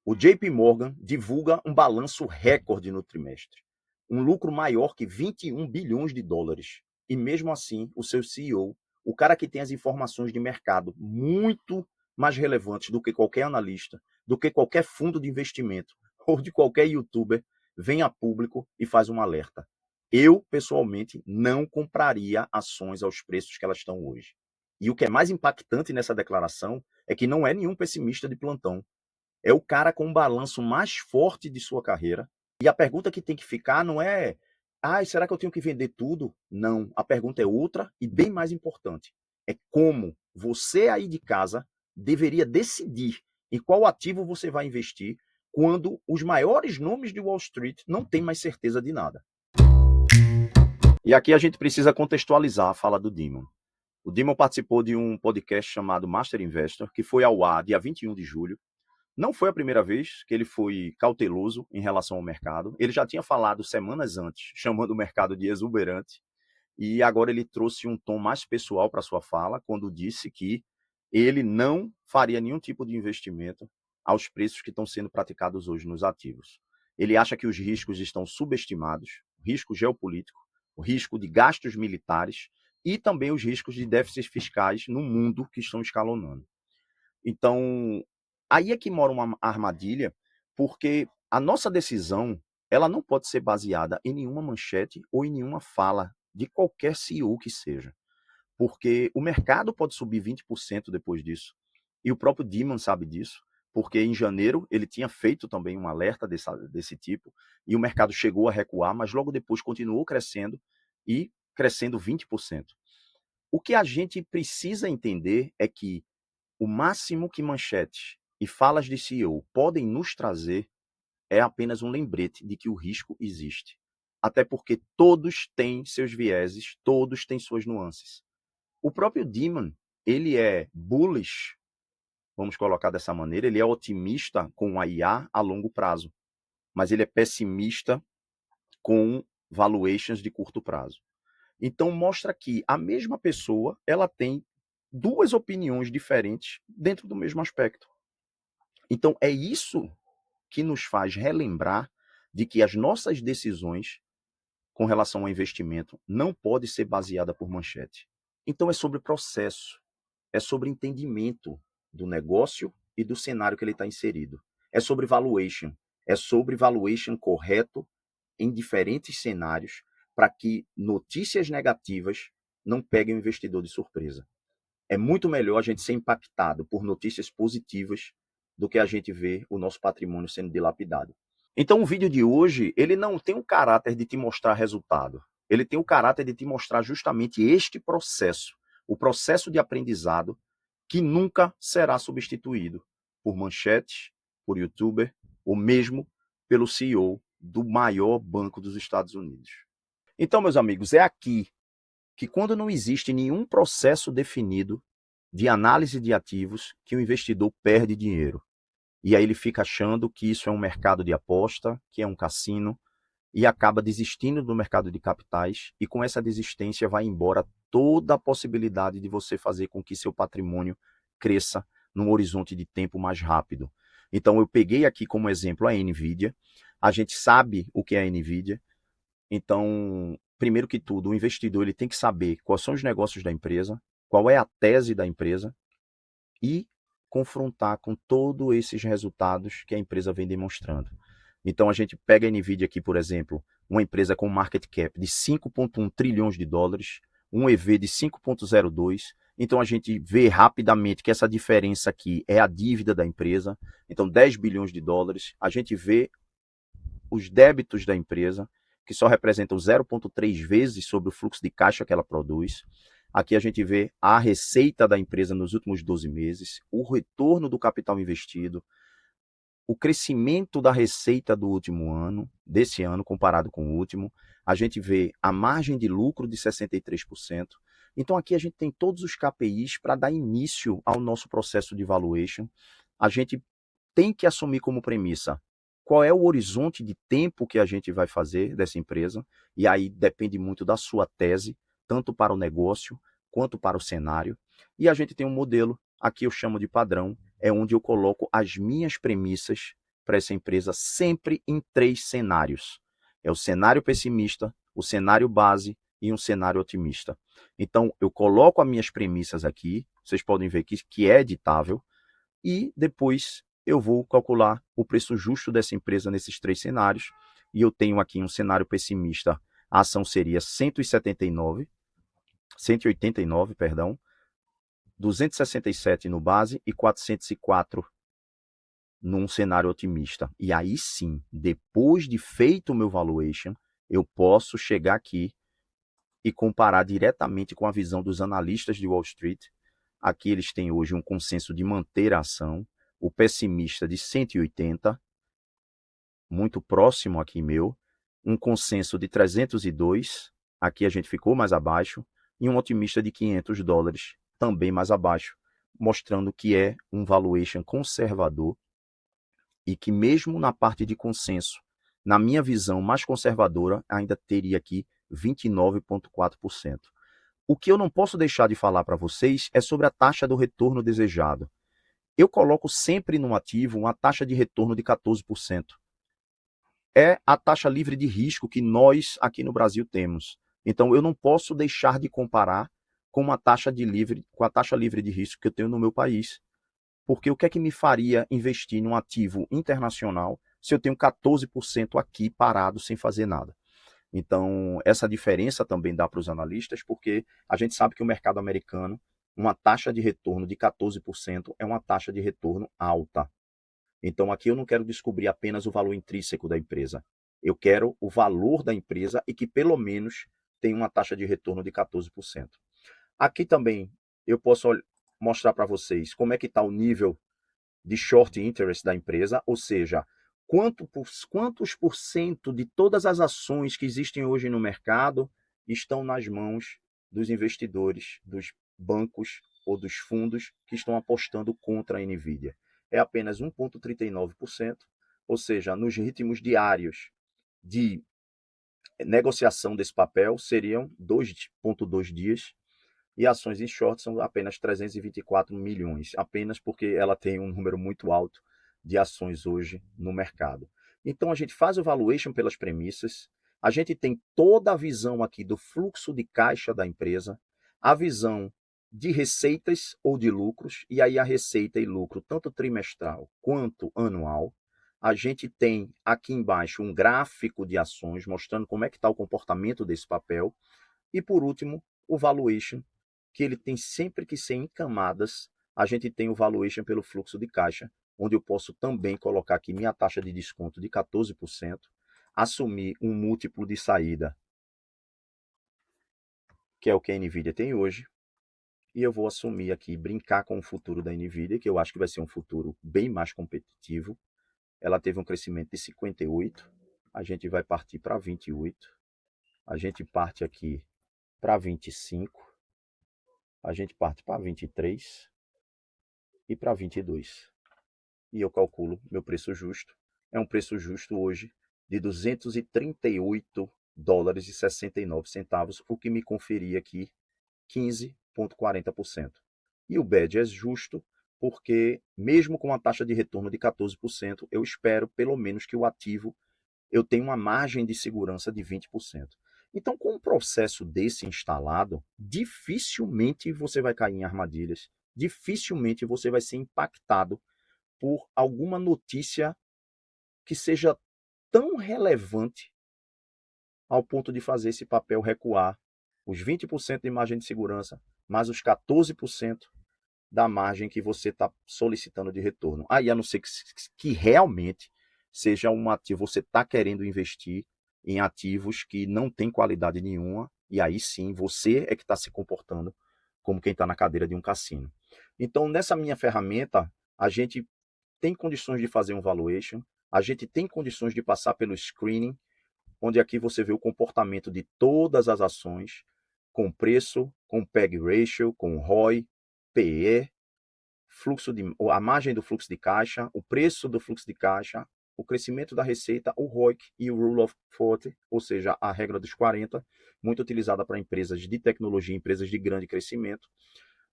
O JP Morgan divulga um balanço recorde no trimestre, um lucro maior que 21 bilhões de dólares. E mesmo assim, o seu CEO, o cara que tem as informações de mercado muito mais relevantes do que qualquer analista, do que qualquer fundo de investimento ou de qualquer youtuber, vem a público e faz um alerta. Eu, pessoalmente, não compraria ações aos preços que elas estão hoje. E o que é mais impactante nessa declaração é que não é nenhum pessimista de plantão. É o cara com o balanço mais forte de sua carreira. E a pergunta que tem que ficar não é: será que eu tenho que vender tudo? Não. A pergunta é outra e bem mais importante. É como você aí de casa deveria decidir em qual ativo você vai investir quando os maiores nomes de Wall Street não têm mais certeza de nada. E aqui a gente precisa contextualizar a fala do Dimon. O Dimon participou de um podcast chamado Master Investor, que foi ao ar dia 21 de julho. Não foi a primeira vez que ele foi cauteloso em relação ao mercado. Ele já tinha falado semanas antes, chamando o mercado de exuberante, e agora ele trouxe um tom mais pessoal para sua fala, quando disse que ele não faria nenhum tipo de investimento aos preços que estão sendo praticados hoje nos ativos. Ele acha que os riscos estão subestimados, o risco geopolítico, o risco de gastos militares e também os riscos de déficits fiscais no mundo que estão escalonando. Então, aí é que mora uma armadilha, porque a nossa decisão, ela não pode ser baseada em nenhuma manchete ou em nenhuma fala de qualquer CEO que seja. Porque o mercado pode subir 20% depois disso. E o próprio Dimon sabe disso, porque em janeiro ele tinha feito também um alerta desse tipo, e o mercado chegou a recuar, mas logo depois continuou crescendo e crescendo 20%. O que a gente precisa entender é que o máximo que manchetes e falas de CEO podem nos trazer é apenas um lembrete de que o risco existe. Até porque todos têm seus vieses, todos têm suas nuances. O próprio Dimon, ele é bullish, vamos colocar dessa maneira, ele é otimista com a IA a longo prazo, mas ele é pessimista com valuations de curto prazo. Então mostra que a mesma pessoa, ela tem duas opiniões diferentes dentro do mesmo aspecto. Então é isso que nos faz relembrar de que as nossas decisões com relação ao investimento não pode ser baseada por manchete. Então é sobre processo, é sobre entendimento do negócio e do cenário que ele está inserido. É sobre valuation correto em diferentes cenários para que notícias negativas não peguem o investidor de surpresa. É muito melhor a gente ser impactado por notícias positivas do que a gente ver o nosso patrimônio sendo dilapidado. Então o vídeo de hoje, ele não tem o caráter de te mostrar resultado. Ele tem o caráter de te mostrar justamente este processo, o processo de aprendizado que nunca será substituído por manchetes, por youtuber ou mesmo pelo CEO do maior banco dos Estados Unidos. Então, meus amigos, é aqui que quando não existe nenhum processo definido de análise de ativos, que o investidor perde dinheiro. E aí ele fica achando que isso é um mercado de aposta, que é um cassino, e acaba desistindo do mercado de capitais, e com essa desistência vai embora toda a possibilidade de você fazer com que seu patrimônio cresça num horizonte de tempo mais rápido. Então eu peguei aqui como exemplo a Nvidia. A gente sabe o que é a Nvidia. Então, primeiro que tudo, o investidor ele tem que saber quais são os negócios da empresa, qual é a tese da empresa e confrontar com todos esses resultados que a empresa vem demonstrando. Então a gente pega a Nvidia aqui, por exemplo, uma empresa com market cap de 5,1 trilhões de dólares, um EV de 5,02. Então a gente vê rapidamente que essa diferença aqui é a dívida da empresa, então 10 bilhões de dólares. A gente vê os débitos da empresa, que só representam 0,3 vezes sobre o fluxo de caixa que ela produz. Aqui a gente vê a receita da empresa nos últimos 12 meses, o retorno do capital investido, o crescimento da receita do último ano, desse ano comparado com o último. A gente vê a margem de lucro de 63%. Então aqui a gente tem todos os KPIs para dar início ao nosso processo de valuation. A gente tem que assumir como premissa qual é o horizonte de tempo que a gente vai fazer dessa empresa, e aí depende muito da sua tese, tanto para o negócio quanto para o cenário. E a gente tem um modelo, aqui eu chamo de padrão, é onde eu coloco as minhas premissas para essa empresa sempre em 3 cenários. É o cenário pessimista, o cenário base e um cenário otimista. Então, eu coloco as minhas premissas aqui, vocês podem ver que é editável, e depois eu vou calcular o preço justo dessa empresa nesses 3 cenários, e eu tenho aqui um cenário pessimista, a ação seria 189, perdão, 267 no base e 404 num cenário otimista. E aí sim, depois de feito o meu valuation, eu posso chegar aqui e comparar diretamente com a visão dos analistas de Wall Street. Aqui eles têm hoje um consenso de manter a ação, o pessimista de 180, muito próximo aqui meu, um consenso de 302, aqui a gente ficou mais abaixo, e um otimista de $500, também mais abaixo, mostrando que é um valuation conservador e que mesmo na parte de consenso, na minha visão mais conservadora, ainda teria aqui 29,4%. O que eu não posso deixar de falar para vocês é sobre a taxa do retorno desejado. Eu coloco sempre no ativo uma taxa de retorno de 14%. É a taxa livre de risco que nós aqui no Brasil temos. Então eu não posso deixar de comparar com a taxa livre de risco que eu tenho no meu país. Porque o que é que me faria investir num ativo internacional se eu tenho 14% aqui parado sem fazer nada? Então, essa diferença também dá para os analistas, porque a gente sabe que o mercado americano, uma taxa de retorno de 14% é uma taxa de retorno alta. Então, aqui eu não quero descobrir apenas o valor intrínseco da empresa. Eu quero o valor da empresa e que pelo menos tenha uma taxa de retorno de 14%. Aqui também eu posso mostrar para vocês como é que está o nível de short interest da empresa, ou seja, quantos por cento de todas as ações que existem hoje no mercado estão nas mãos dos investidores, dos bancos ou dos fundos que estão apostando contra a Nvidia. É apenas 1,39%, ou seja, nos ritmos diários de negociação desse papel seriam 2,2 dias, e ações em short são apenas 324 milhões, apenas porque ela tem um número muito alto de ações hoje no mercado. Então a gente faz o valuation pelas premissas, a gente tem toda a visão aqui do fluxo de caixa da empresa, a visão de receitas ou de lucros, e aí a receita e lucro, tanto trimestral quanto anual. A gente tem aqui embaixo um gráfico de ações mostrando como é que está o comportamento desse papel. E por último, o valuation, que ele tem sempre que ser em camadas. A gente tem o valuation pelo fluxo de caixa, onde eu posso também colocar aqui minha taxa de desconto de 14%, assumir um múltiplo de saída, que é o que a Nvidia tem hoje, e eu vou assumir aqui, brincar com o futuro da Nvidia, que eu acho que vai ser um futuro bem mais competitivo. Ela teve um crescimento de 58, a gente vai partir para 28, a gente parte aqui para 25, a gente parte para 23 e para 22. E eu calculo meu preço justo. É um preço justo hoje de $238,69, o que me conferia aqui 15,40%. E o BED é justo porque, mesmo com uma taxa de retorno de 14%, eu espero pelo menos que o ativo eu tenha uma margem de segurança de 20%. Então, com um processo desse instalado, dificilmente você vai cair em armadilhas, dificilmente você vai ser impactado por alguma notícia que seja tão relevante ao ponto de fazer esse papel recuar os 20% de margem de segurança, mais os 14% da margem que você está solicitando de retorno. Aí, a não ser que realmente seja um ativo, você está querendo investir em ativos que não tem qualidade nenhuma, e aí sim você é que está se comportando como quem está na cadeira de um cassino. Então, nessa minha ferramenta, a gente tem condições de fazer um valuation, a gente tem condições de passar pelo screening, onde aqui você vê o comportamento de todas as ações, com preço, com PEG ratio, com ROI, PE, a margem do fluxo de caixa, o preço do fluxo de caixa, o crescimento da receita, o ROIC e o Rule of 40, ou seja, a regra dos 40, muito utilizada para empresas de tecnologia, empresas de grande crescimento,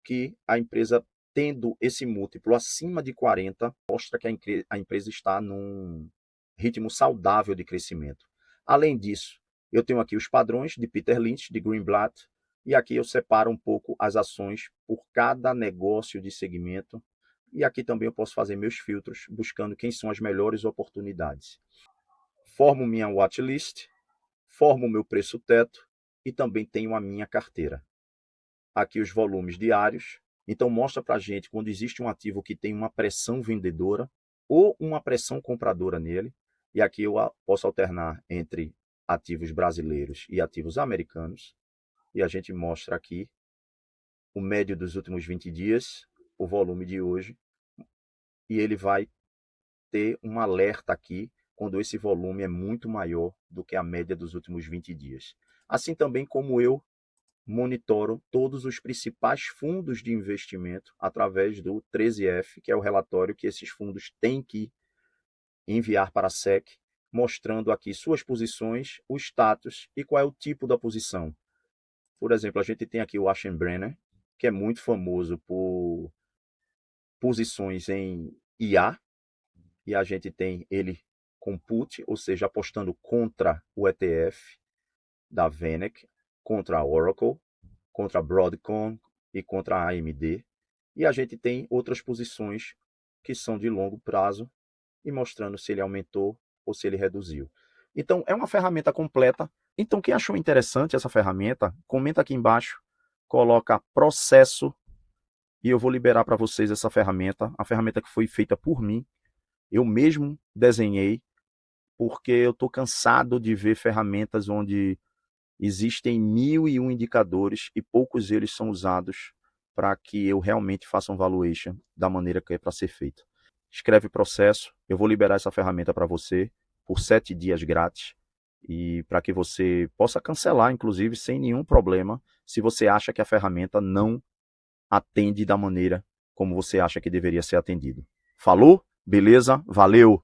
que a empresa tendo esse múltiplo acima de 40, mostra que a empresa está num ritmo saudável de crescimento. Além disso, eu tenho aqui os padrões de Peter Lynch, de Greenblatt, e aqui eu separo um pouco as ações por cada negócio de segmento. E aqui também eu posso fazer meus filtros, buscando quem são as melhores oportunidades. Formo minha watchlist, formo o meu preço teto e também tenho a minha carteira. Aqui os volumes diários. Então mostra para a gente quando existe um ativo que tem uma pressão vendedora ou uma pressão compradora nele. E aqui eu posso alternar entre ativos brasileiros e ativos americanos. E a gente mostra aqui o médio dos últimos 20 dias, o volume de hoje. E ele vai ter um alerta aqui quando esse volume é muito maior do que a média dos últimos 20 dias. Assim também como eu monitoro todos os principais fundos de investimento através do 13F, que é o relatório que esses fundos têm que enviar para a SEC, mostrando aqui suas posições, o status e qual é o tipo da posição. Por exemplo, a gente tem aqui o Aschenbrenner, que é muito famoso por posições em IA, e a gente tem ele com put, ou seja, apostando contra o ETF da VanEck, contra a Oracle, contra a Broadcom e contra a AMD. E a gente tem outras posições que são de longo prazo e mostrando se ele aumentou ou se ele reduziu. Então, é uma ferramenta completa. Então, quem achou interessante essa ferramenta, comenta aqui embaixo, coloca processo e eu vou liberar para vocês essa ferramenta, a ferramenta que foi feita por mim. Eu mesmo desenhei, porque eu estou cansado de ver ferramentas onde existem 1001 indicadores e poucos deles são usados para que eu realmente faça um valuation da maneira que é para ser feito. Escreve processo, eu vou liberar essa ferramenta para você por 7 dias grátis e para que você possa cancelar, inclusive, sem nenhum problema, se você acha que a ferramenta não atende da maneira como você acha que deveria ser atendido. Falou? Beleza? Valeu!